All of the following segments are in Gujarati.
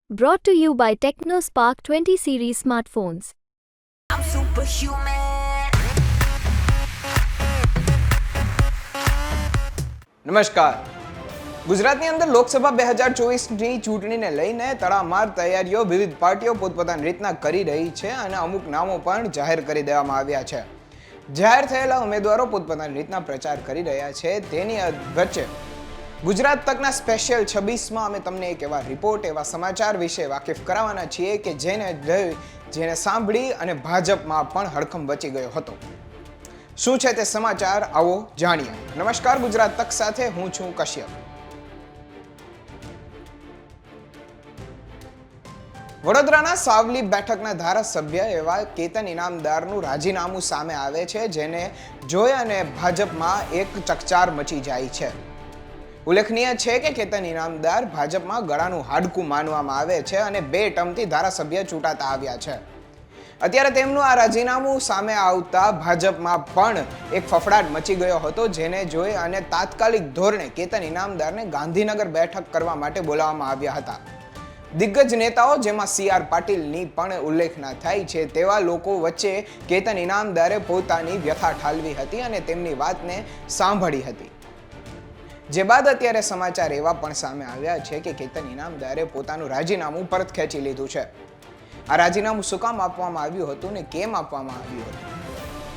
Brought to you by TechnoSpark 20 series smartphones. I'm superhuman. નમસ્કાર. ગુજરાતની અંદર લોકસભા 2024ની ચૂંટણીને લઈને તડામાર તૈયારીઓ વિવિધ પાર્ટીઓ પોતપોતાની રીતના કરી રહી છે અને અમુક નામો પણ જાહેર કરી દેવામાં આવ્યા છે. જાહેર થયેલા ઉમેદવારો પોતપોતાની રીતના પ્રચાર કરી રહ્યા છે. તેની વચ્ચે ગુજરાત તકના સ્પેશિયલ 26માં અમે તમને એક એવા રિપોર્ટ, એવા સમાચાર વિશે વાકેફ કરાવવાના છીએ કે જેને સાંભળી અને ભાજપમાં પણ હડકંપ મચી ગયો હતો. શું છે તે સમાચાર, આવો જાણીએ. નમસ્કાર, ગુજરાત તક સાથે હું છું કશ્યપ. વડોદરાના સાવલી બેઠકના ધારાસભ્ય એવા કેતન ઇનામદારનું રાજીનામું સામે આવે છે, જેને જોઈ અને ભાજપમાં એક ચકચાર મચી જાય છે. ઉલ્લેખનીય છે કે કેતન ઇનામદાર ભાજપમાં ગળાનું હાડકું માનવામાં આવે છે અને 2 ટર્મથી ધારાસભ્ય ચૂંટાતા આવ્યા છે. અત્યારે તેમનું આ રાજીનામું સામે આવતા ભાજપમાં પણ એક ફફડાટ મચી ગયો હતો, જેને જોઈ અને તાત્કાલિક ધોરણે કેતન ઇનામદારને ગાંધીનગર બેઠક કરવા માટે બોલાવવામાં આવ્યા હતા. દિગ્ગજ નેતાઓ, જેમાં CR પાટીલની પણ ઉલ્લેખના થાય છે, તેવા લોકો વચ્ચે કેતન ઇનામદારે પોતાની વ્યથા ઠાલવી હતી અને તેમની વાતને સાંભળી હતી. જે બાદ અત્યારે સમાચાર એવા પણ સામે આવ્યા છે કે કેતન ઇનામદારે પોતાનું રાજીનામું પરત ખેંચી લીધું છે. આ રાજીનામું શું કામ આપવામાં આવ્યું હતું ને કેમ આપવામાં આવ્યું હતું,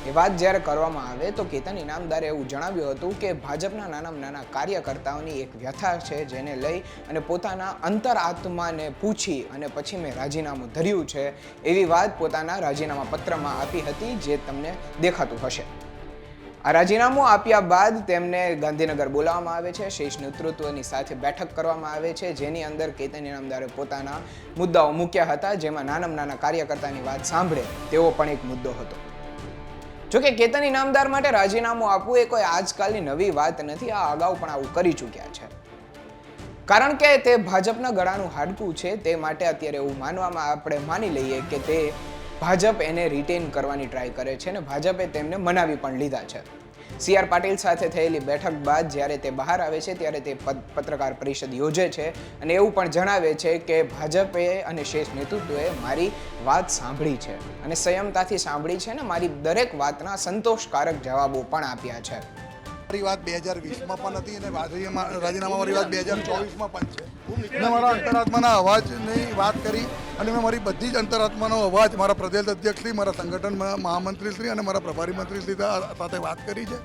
એ વાત જ્યારે કરવામાં આવે તો કેતન ઇનામદારે એવું જણાવ્યું હતું કે ભાજપના નાના કાર્યકર્તાઓની એક વ્યથા છે, જેને લઈ અને પોતાના અંતરાત્માને પૂછી અને પછી મેં રાજીનામું ધર્યું છે, એવી વાત પોતાના રાજીનામા પત્રમાં આપી હતી, જે તમને દેખાતું હશે. આ રાજીનામું આપ્યા બાદ તેમને ગાંધીનગર બોલાવવામાં આવે છે. શીર્ષ નેતૃત્વની સાથે બેઠક કરવામાં આવે છે, જેની અંદર કેતન ઇનામદારે પોતાના મુદ્દાઓ મૂક્યા હતા, જેમાં નાના કાર્યકર્તાની વાત સાંભળે તેવો પણ એક મુદ્દો હતો. જોકે કેતન ઇનામદાર માટે રાજીનામું આપવું એ કોઈ આજકાલની નવી વાત નથી. આ અગાઉ પણ આવું કરી ચૂક્યા છે, કારણ કે તે ભાજપના ગળાનું હાડકું છે. તે માટે અત્યારે એવું આપણે માની લઈએ કે તે ભાજપ એને રિટેન કરવાની ટ્રાય કરે છે અને ભાજપે તેમને મનાવી પણ લીધા છે. CR પાટીલ સાથે થયેલી બેઠક બાદ જ્યારે તે બહાર આવે છે, ત્યારે તે પત્રકાર પરિષદ યોજે છે અને એવું પણ જણાવે છે કે ભાજપે અને શેષ નેતૃત્વએ મારી વાત સાંભળી છે અને સંયમતાથી સાંભળી છે અને મારી દરેક વાતના સંતોષકારક જવાબો પણ આપ્યા છે. મારી વાત 2020માં પણ હતી અને રાજીનામાવાળી વાત 2024માં પણ છે. મેં મારા અંતરાત્માના અવાજની વાત કરી અને મેં મારી બધી જ અંતરાત્માનો અવાજ મારા પ્રદેશ અધ્યક્ષશ્રી, મારા સંગઠન મહામંત્રીશ્રી અને મારા પ્રભારી મંત્રીશ્રી સાથે વાત કરી છે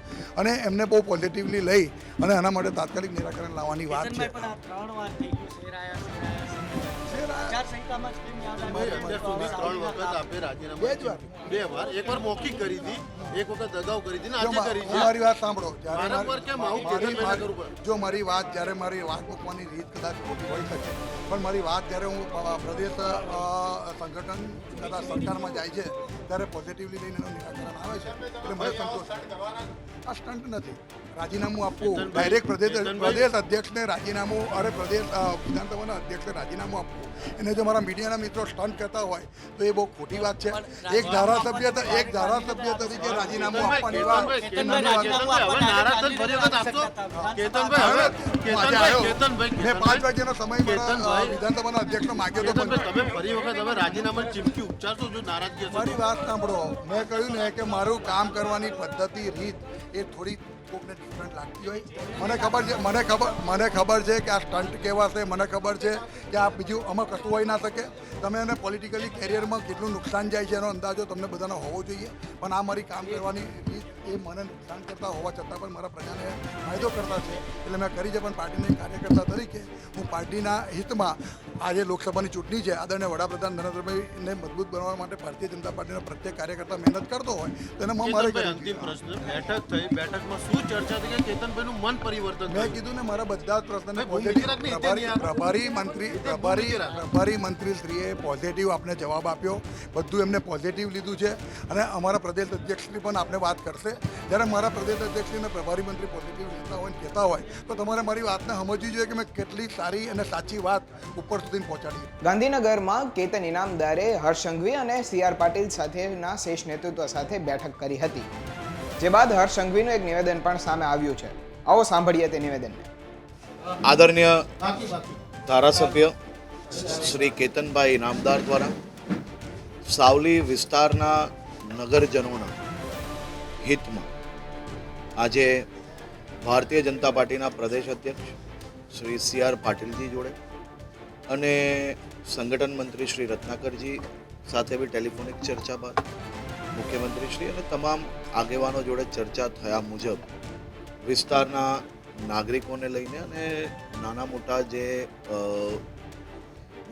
અને એમને બહુ પોઝિટિવલી લઈ અને આના માટે તાત્કાલિક નિરાકરણ લાવવાની વાત છે. એકવાર મૌખિક કરી હતી, એક વખત અગાઉ કરી હતી ને આજે કરી છે. મારી વાત સાંભળો. જો મારી વાત જ્યારે મારી વાત મૂકવાની રીત કદાચ ખોટી હોઈ શકે, પણ મારી વાત જ્યારે હું પ્રદેશ સંગઠન તથા સરકારમાં જાય છે ત્યારે પોઝિટિવલી લઈને એનું નિરાકરણ આવે છે, એટલે મને સંતોષ. આ સ્ટન્ટ નથી. રાજીનામું આપવું ડાયરેક્ટ પ્રદેશ અધ્યક્ષને રાજીનામું, પ્રદેશ વિધાનસભાના અધ્યક્ષને રાજીનામું આપવું, એને જો મારા મીડિયાના મિત્રો સ્ટન્ટ કરતા હોય તો એ બહુ ખોટી વાત છે. એક ધારાસભ્ય તરીકે રાજીનામું આપવાની વાત મેં 5 વાગ્યાનો સમય વિધાનસભાના અધ્યક્ષનો માગ્યો હતો. તમે ફરી વખત હવે રાજીનામા ચીમકી ઉચ્ચારશો જો નારાજગી? મારી વાત સાંભળો. મેં કહ્યું ને કે મારું કામ કરવાની પદ્ધતિ, રીત એ થોડી કોકને ડિફરન્ટ લાગતી હોય. મને ખબર છે કે આ સ્ટન્ટ કેવા છે. મને ખબર છે કે આ બીજું આમાં કશું હોઈ ના શકે. તમે એને પોલિટિકલી કેરિયરમાં કેટલું નુકસાન જાય છે એનો અંદાજો તમને બધાનો હોવો જોઈએ. પણ આ મારી કામ કરવાની રીત એ મને નુકસાન કરતા હોવા છતાં પણ મારા પ્રજાને ફાયદો કરતા છે, એટલે મેં કરી છે. પણ પાર્ટીના કાર્યકર્તા તરીકે હું પાર્ટીના હિતમાં આજે લોકસભાની ચૂંટણી છે, આદરણીય વડાપ્રધાન નરેન્દ્રભાઈને મજબૂત બનાવવા માટે ભારતીય જનતા પાર્ટીના પ્રત્યેક કાર્યકર્તા મહેનત કરતો હોય તો એને મારે અંતિમ પ્રશ્ન, બેઠક થઈ, બેઠકમાં શું ચર્ચા થઈ કે કેતનભાઈનું મન પરિવર્તન? મેં કીધું ને, મારા બધા જ પ્રશ્નને પ્રભારી મંત્રીશ્રીએ પોઝિટિવ આપને જવાબ આપ્યો. બધું એમને પોઝિટિવ લીધું છે અને અમારા પ્રદેશ અધ્યક્ષશ્રી પણ આપને વાત કરશે. જ્યારે મારા પ્રદેશ અધ્યક્ષશ્રી અને પ્રભારી મંત્રી પોઝિટિવ લેતા હોય, કહેતા હોય, તો તમારે મારી વાતને સમજવી જોઈએ કે મેં કેટલી સારી અને સાચી વાત ઉપર સુધી પહોંચાડી. ગાંધીનગરમાં કેતન ઇનામદારે હર્ષ સંઘવી અને CR પાટીલ સાથેના શેષ નેતૃત્વ સાથે બેઠક કરી હતી, જે બાદ હર્ષ સંઘવીનું એક નિવેદન પણ સામે આવ્યું છે. આવો સાંભળીએ તે નિવેદનને. આદરણીય ધારાસભ્ય શ્રી કેતનભાઈ ઇનામદાર દ્વારા સાવલી વિસ્તારના નગરજનોના હિતમાં આજે ભારતીય જનતા પાર્ટીના પ્રદેશ અધ્યક્ષ શ્રી CR પાટીલજી જોડે અને સંગઠન મંત્રી શ્રી રત્નાકરજી સાથે બી ટેલિફોનિક ચર્ચા બાદ મુખ્યમંત્રી શ્રી અને તમામ આગેવાનો જોડે ચર્ચા થયા મુજબ વિસ્તારના નાગરિકોને લઈને અને નાના મોટા જે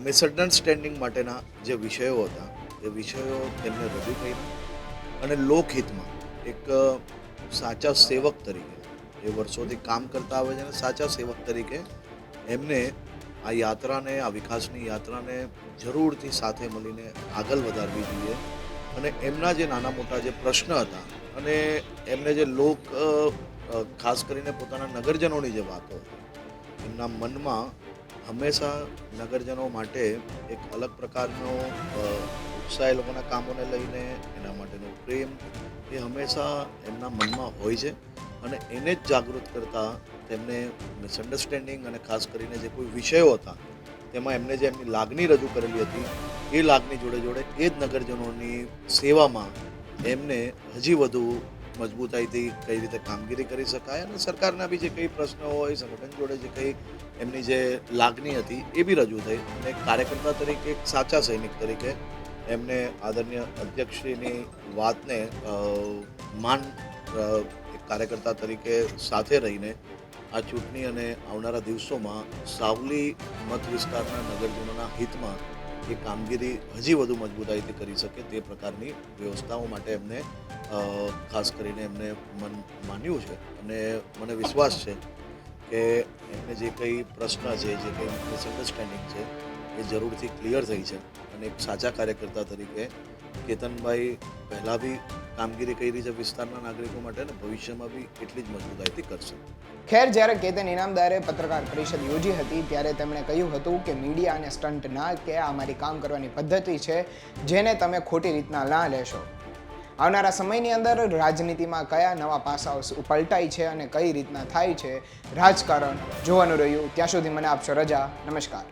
મિસઅન્ડરસ્ટેન્ડિંગ માટેના જે વિષયો હતા એ વિષયો તેમને રજૂ કર્યા અને લોકહિતમાં એક સાચા સેવક તરીકે એ વર્ષોથી કામ કરતા આવે છે અને સાચા સેવક તરીકે એમને આ યાત્રાને આ વિકાસની યાત્રાને જરૂરથી સાથે મળીને આગળ વધારવી જોઈએ અને એમના જે નાના મોટા જે પ્રશ્ન હતા અને એમને જે ખાસ કરીને પોતાના નગરજનોની જે વાતો હતી એમના મનમાં હંમેશા નગરજનો માટે એક અલગ પ્રકારનો ઉત્સાહ એ લોકોના કામોને લઈને એના માટેનો પ્રેમ એ હંમેશા એમના મનમાં હોય છે અને એને જ જાગૃત કરતા તેમને મિસઅન્ડરસ્ટેન્ડિંગ અને ખાસ કરીને જે કોઈ વિષયો હતા તેમાં એમને જે એમની લાગણી રજૂ કરેલી હતી એ લાગણી જોડે જોડે એ જ નગરજનોની સેવામાં એમને હજી વધુ મજબૂતાઈથી કઈ રીતે કામગીરી કરી શકાય અને સરકારના બી જે કંઈ પ્રશ્નો હોય સંગઠન જોડે જે કંઈ એમની જે લાગણી હતી એ બી રજૂ થઈ અને એક કાર્યકર્તા તરીકે એક સાચા સૈનિક તરીકે એમને આદરણીય અધ્યક્ષશ્રીની વાતને એક કાર્યકર્તા તરીકે સાથે રહીને આ ચૂંટણી અને આવનારા દિવસોમાં સાવલી મત વિસ્તારના નગરજનોના હિતમાં એ કામગીરી હજી વધુ મજબૂતાઈથી કરી શકે તે પ્રકારની વ્યવસ્થાઓ માટે એમને ખાસ કરીને એમને મન માન્યું છે અને મને વિશ્વાસ છે કે એમને જે કંઈ પ્રશ્ન છે જે કંઈ મિસઅન્ડરસ્ટેન્ડિંગ છે એ જરૂરથી ક્લિયર થઈ છે અને એક સાચા કાર્યકર્તા તરીકે કેતનભાઈ પહેલાં બી કામગીરી કરી છે વિસ્તારના નાગરિકો માટે અને ભવિષ્યમાં બી એટલી જ મજબૂતાઈથી કરશે. ખેર, જ્યારે કેતન ઇનામદારે પત્રકાર પરિષદ યોજી હતી ત્યારે તેમણે કહ્યું હતું કે મીડિયા અને સ્ટન્ટ ના કે આ અમારી કામ કરવાની પદ્ધતિ છે જેને તમે ખોટી રીતના ના લેશો. આવનારા સમયની અંદર રાજનીતિમાં કયા નવા પાસાઓ પલટાય છે અને કઈ રીતના થાય છે રાજકારણ જોવાનું રહ્યું. ત્યાં સુધી મને આપશો રજા. નમસ્કાર.